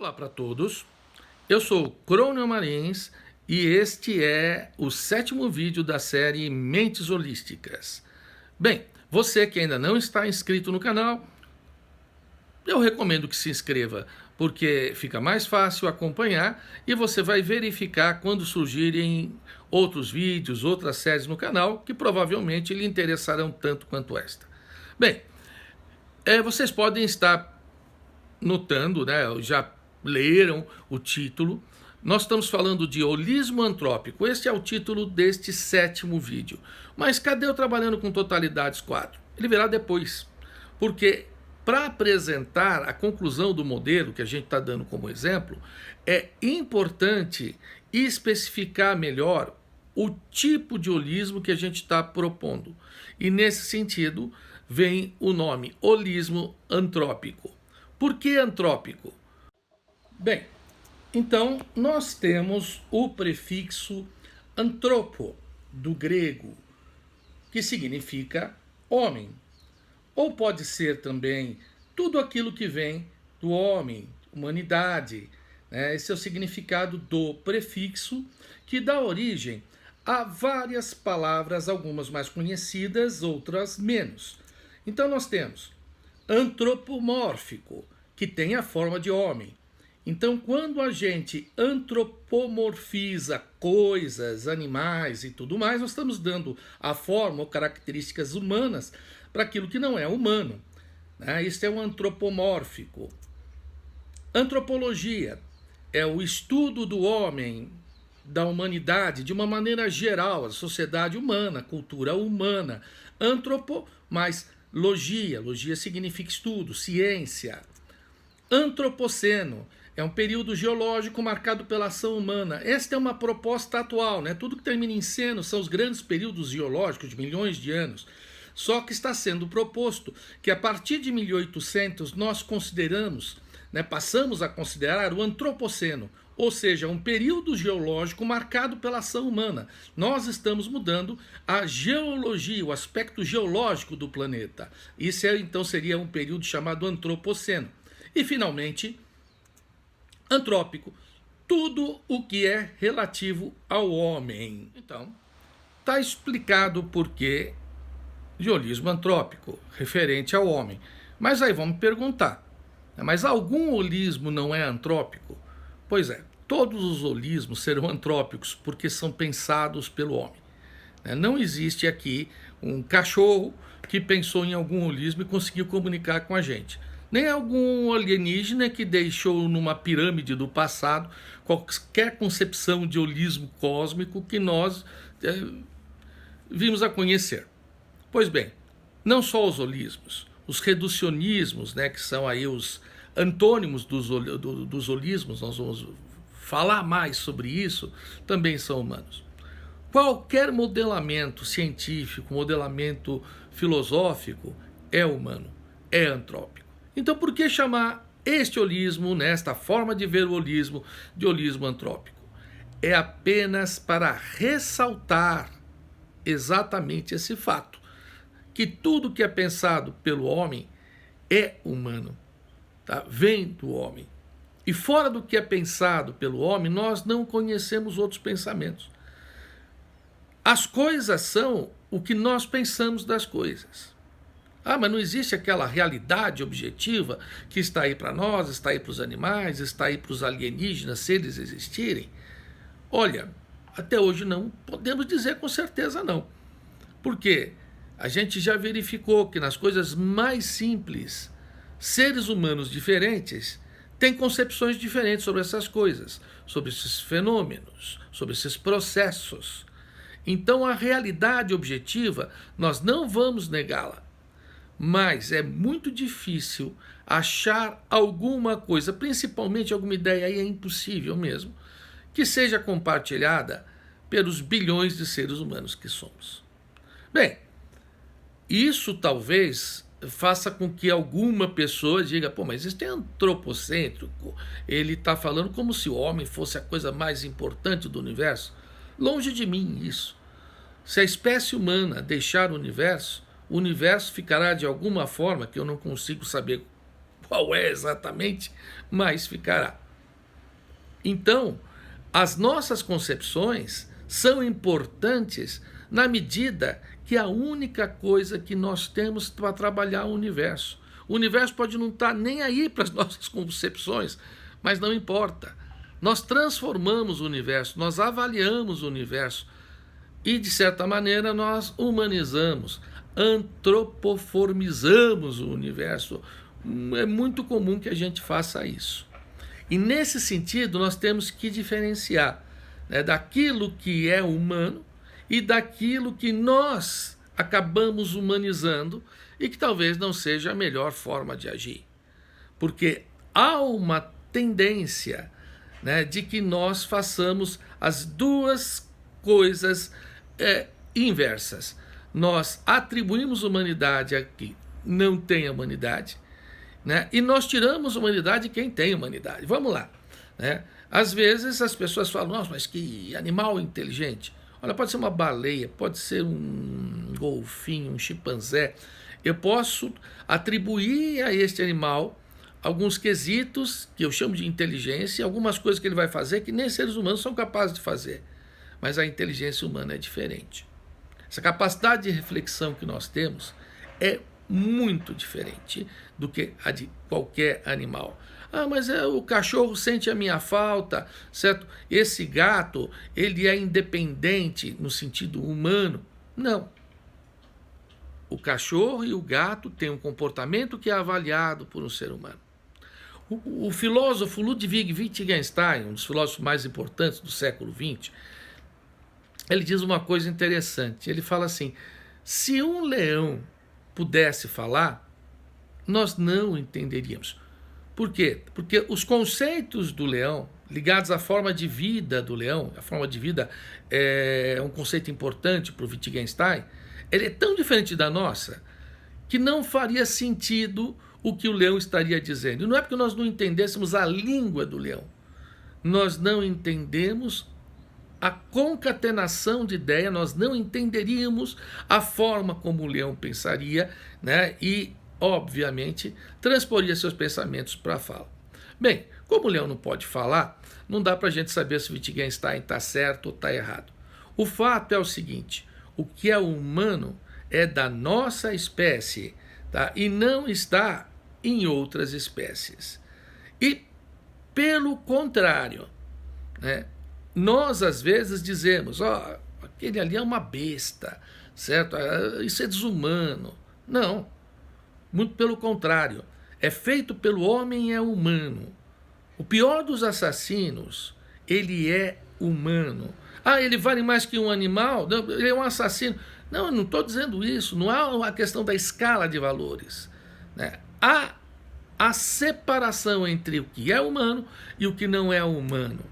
Olá para todos, eu sou Crônio Marins e este é o 7º vídeo da série Mentes Holísticas. Bem, você que ainda não está inscrito no canal, eu recomendo que se inscreva, porque fica mais fácil acompanhar e você vai verificar quando surgirem outros vídeos, outras séries no canal, que provavelmente lhe interessarão tanto quanto esta. Bem, vocês podem estar notando, né, já leram o título. Nós estamos falando de holismo antrópico. Este é o título deste 7º vídeo. Mas cadê o Trabalhando com Totalidades 4? Ele virá depois. Porque para apresentar a conclusão do modelo que a gente está dando como exemplo, é importante especificar melhor o tipo de holismo que a gente está propondo. E nesse sentido, vem o nome holismo antrópico. Por que antrópico? Bem, então nós temos o prefixo antropo, do grego, que significa homem. Ou pode ser também tudo aquilo que vem do homem, humanidade. Né? Esse é o significado do prefixo, que dá origem a várias palavras, algumas mais conhecidas, outras menos. Então nós temos antropomórfico, que tem a forma de homem. Então, quando a gente antropomorfiza coisas, animais e tudo mais, nós estamos dando a forma ou características humanas para aquilo que não é humano. Né? Isso é o antropomórfico. Antropologia é o estudo do homem, da humanidade, de uma maneira geral, a sociedade humana, a cultura humana. Antropo mais logia. Logia significa estudo, ciência. Antropoceno é um período geológico marcado pela ação humana. Esta é uma proposta atual, né? Tudo que termina em seno são os grandes períodos geológicos de milhões de anos. Só que está sendo proposto que a partir de 1800 nós consideramos, né, passamos a considerar o antropoceno, ou seja, um período geológico marcado pela ação humana. Nós estamos mudando a geologia, o aspecto geológico do planeta. Isso então seria um período chamado antropoceno. E, finalmente, antrópico, tudo o que é relativo ao homem. Então, está explicado o porquê de holismo antrópico, referente ao homem. Mas aí vamos perguntar, mas algum holismo não é antrópico? Pois é, todos os holismos serão antrópicos, porque são pensados pelo homem. Não existe aqui um cachorro que pensou em algum holismo e conseguiu comunicar com a gente. Nem algum alienígena que deixou numa pirâmide do passado qualquer concepção de holismo cósmico que nós vimos a conhecer. Pois bem, não só os holismos, os reducionismos, né, que são aí os antônimos dos holismos, nós vamos falar mais sobre isso, também são humanos. Qualquer modelamento científico, modelamento filosófico é humano, é antrópico. Então, por que chamar este holismo, nesta forma de ver o holismo, de holismo antrópico? É apenas para ressaltar exatamente esse fato, que tudo que é pensado pelo homem é humano, tá? Vem do homem. E fora do que é pensado pelo homem, nós não conhecemos outros pensamentos. As coisas são o que nós pensamos das coisas. Mas não existe aquela realidade objetiva que está aí para nós, está aí para os animais, está aí para os alienígenas, se eles existirem? Olha, até hoje não podemos dizer com certeza não. Porque a gente já verificou que nas coisas mais simples, seres humanos diferentes têm concepções diferentes sobre essas coisas, sobre esses fenômenos, sobre esses processos. Então a realidade objetiva, nós não vamos negá-la. Mas é muito difícil achar alguma coisa, principalmente alguma ideia, aí é impossível mesmo, que seja compartilhada pelos bilhões de seres humanos que somos. Bem, isso talvez faça com que alguma pessoa diga, mas isso é antropocêntrico, ele está falando como se o homem fosse a coisa mais importante do universo. Longe de mim isso. Se a espécie humana deixar o universo ficará de alguma forma, que eu não consigo saber qual é exatamente, mas ficará. Então, as nossas concepções são importantes na medida que a única coisa que nós temos para trabalhar é o universo. O universo pode não estar nem aí para as nossas concepções, mas não importa. Nós transformamos o universo, nós avaliamos o universo e, de certa maneira, nós humanizamos, antropoformizamos o universo. É muito comum que a gente faça isso. E, nesse sentido, nós temos que diferenciar, né, daquilo que é humano e daquilo que nós acabamos humanizando e que talvez não seja a melhor forma de agir. Porque há uma tendência, né, de que nós façamos as duas coisas inversas. Nós atribuímos humanidade a quem não tem humanidade, né, e nós tiramos humanidade de quem tem humanidade. Vamos lá. Né? Às vezes as pessoas falam, nossa, mas que animal inteligente. Olha, pode ser uma baleia, pode ser um golfinho, um chimpanzé. Eu posso atribuir a este animal alguns quesitos que eu chamo de inteligência, algumas coisas que ele vai fazer que nem seres humanos são capazes de fazer. Mas a inteligência humana é diferente. Essa capacidade de reflexão que nós temos é muito diferente do que a de qualquer animal. Ah, mas o cachorro sente a minha falta, certo? Esse gato, ele é independente no sentido humano. Não. O cachorro e o gato têm um comportamento que é avaliado por um ser humano. O filósofo Ludwig Wittgenstein, um dos filósofos mais importantes do século XX, ele diz uma coisa interessante. Ele fala assim, se um leão pudesse falar, nós não o entenderíamos. Por quê? Porque os conceitos do leão, ligados à forma de vida do leão, a forma de vida é um conceito importante para o Wittgenstein, ele é tão diferente da nossa que não faria sentido o que o leão estaria dizendo. E não é porque nós não entendêssemos a língua do leão, nós não entendemos a concatenação de ideia, nós não entenderíamos a forma como o leão pensaria, né? E, obviamente, transporia seus pensamentos para a fala. Bem, como o leão não pode falar, não dá para a gente saber se o Wittgenstein está certo ou está errado. O fato é o seguinte, o que é humano é da nossa espécie, tá? E não está em outras espécies. E, pelo contrário, né? Nós, às vezes, dizemos, aquele ali é uma besta, certo? Isso é desumano. Não, muito pelo contrário. É feito pelo homem, é humano. O pior dos assassinos, ele é humano. Ele vale mais que um animal? Não, ele é um assassino. Não, eu não estou dizendo isso. Não há uma questão da escala de valores, né? Há a separação entre o que é humano e o que não é humano.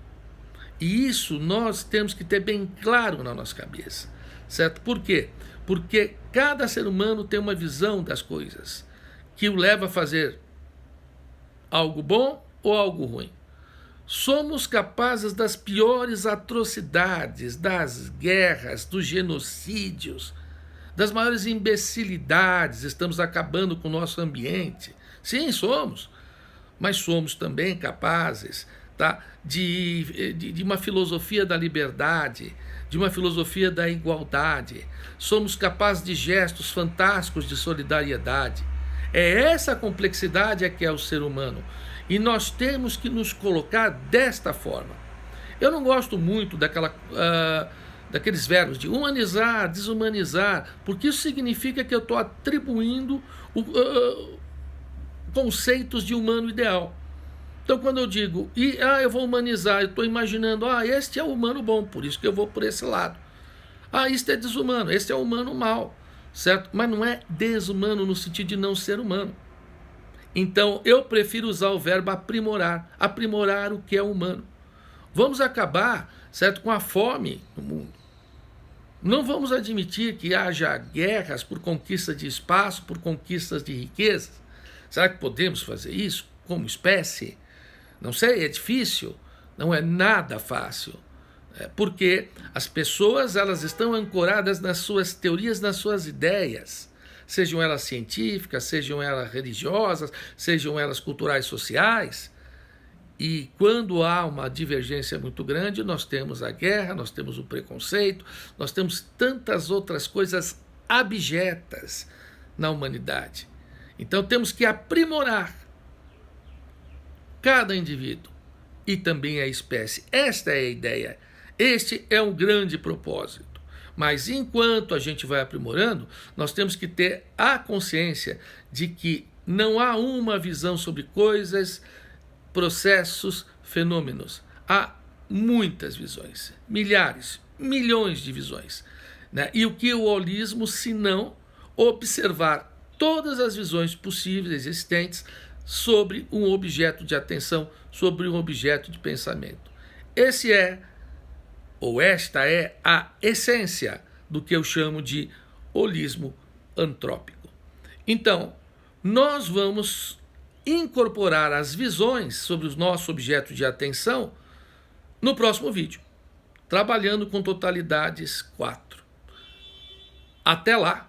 E isso nós temos que ter bem claro na nossa cabeça, certo? Por quê? Porque cada ser humano tem uma visão das coisas que o leva a fazer algo bom ou algo ruim. Somos capazes das piores atrocidades, das guerras, dos genocídios, das maiores imbecilidades. Estamos acabando com o nosso ambiente. Sim, somos. Mas somos também capazes, tá, de uma filosofia da liberdade, de uma filosofia da igualdade. Somos capazes de gestos fantásticos de solidariedade. É essa complexidade que é o ser humano. E nós temos que nos colocar desta forma. Eu não gosto muito daqueles verbos de humanizar, desumanizar, porque isso significa que eu estou atribuindo conceitos de humano ideal. Então, quando eu digo, eu vou humanizar, eu estou imaginando, este é o humano bom, por isso que eu vou por esse lado. Isto é desumano, este é o humano mau, certo? Mas não é desumano no sentido de não ser humano. Então, eu prefiro usar o verbo aprimorar, aprimorar o que é humano. Vamos acabar, certo, com a fome no mundo. Não vamos admitir que haja guerras por conquista de espaço, por conquistas de riquezas. Será que podemos fazer isso como espécie? Não sei, é difícil, não é nada fácil, porque as pessoas elas estão ancoradas nas suas teorias, nas suas ideias, sejam elas científicas, sejam elas religiosas, sejam elas culturais sociais, E quando há uma divergência muito grande, nós temos a guerra, nós temos o preconceito, nós temos tantas outras coisas abjetas na humanidade. Então temos que aprimorar cada indivíduo e também a espécie. Esta é a ideia. Este é um grande propósito. Mas enquanto a gente vai aprimorando, nós temos que ter a consciência de que não há uma visão sobre coisas, processos, fenômenos. Há muitas visões, milhares, milhões de visões. Né? E o que é o holismo, se não observar todas as visões possíveis, existentes, sobre um objeto de atenção, sobre um objeto de pensamento. Esta é a essência do que eu chamo de holismo antrópico. Então, nós vamos incorporar as visões sobre o nosso objeto de atenção no próximo vídeo, trabalhando com totalidades 4. Até lá!